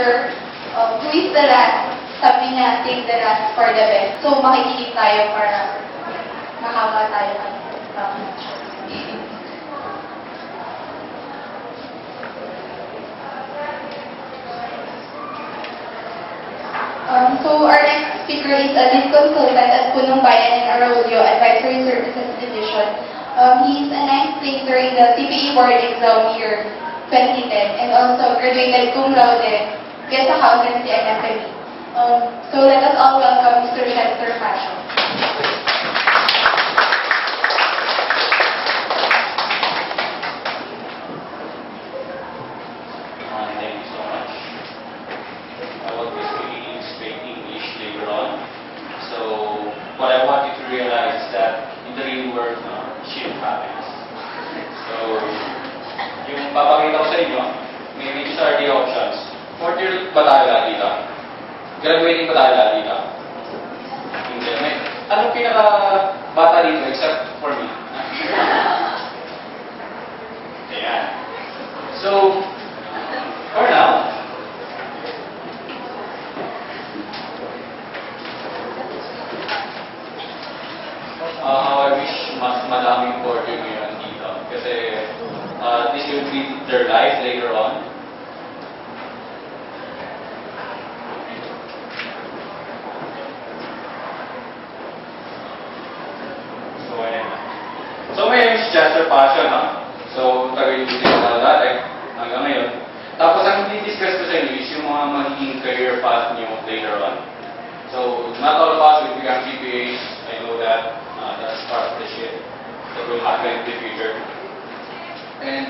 picture, who is the last? Sabi niya, save the last for the best. So, makikinig tayo para makawa tayo. So, our next speaker is a lead consultant at Punong Bayan and Arroyo Advisory Services Division. He is a ninth placer in the CPE board exam year 2010 and also graduated cum laude guest accountancy and FME. So, let us all welcome Mr. Chester Fashion. Thank you so much. I will be speaking English later on. So, what I want you to realize is that in the real world, shit happens. So, yung papakita ko sa inyo, these are the options. Fourth year ba tayo lahat dito? Graduating ba tayo lahat dito? Hindi. Anong pinaka-bata dito except for me? Ayan. So, for now, I wish mas madaming portrait ngayon dito. Kasi this will be their life later on. So my name is Chester Passion, So, taga-university na dati, hanggang ngayon. Tapos, ang discuss ko sa inyo is yung mga magiging career path niyo later on. So, not all of us will become CPAs. I know that that's part of the shit that will happen in the future. And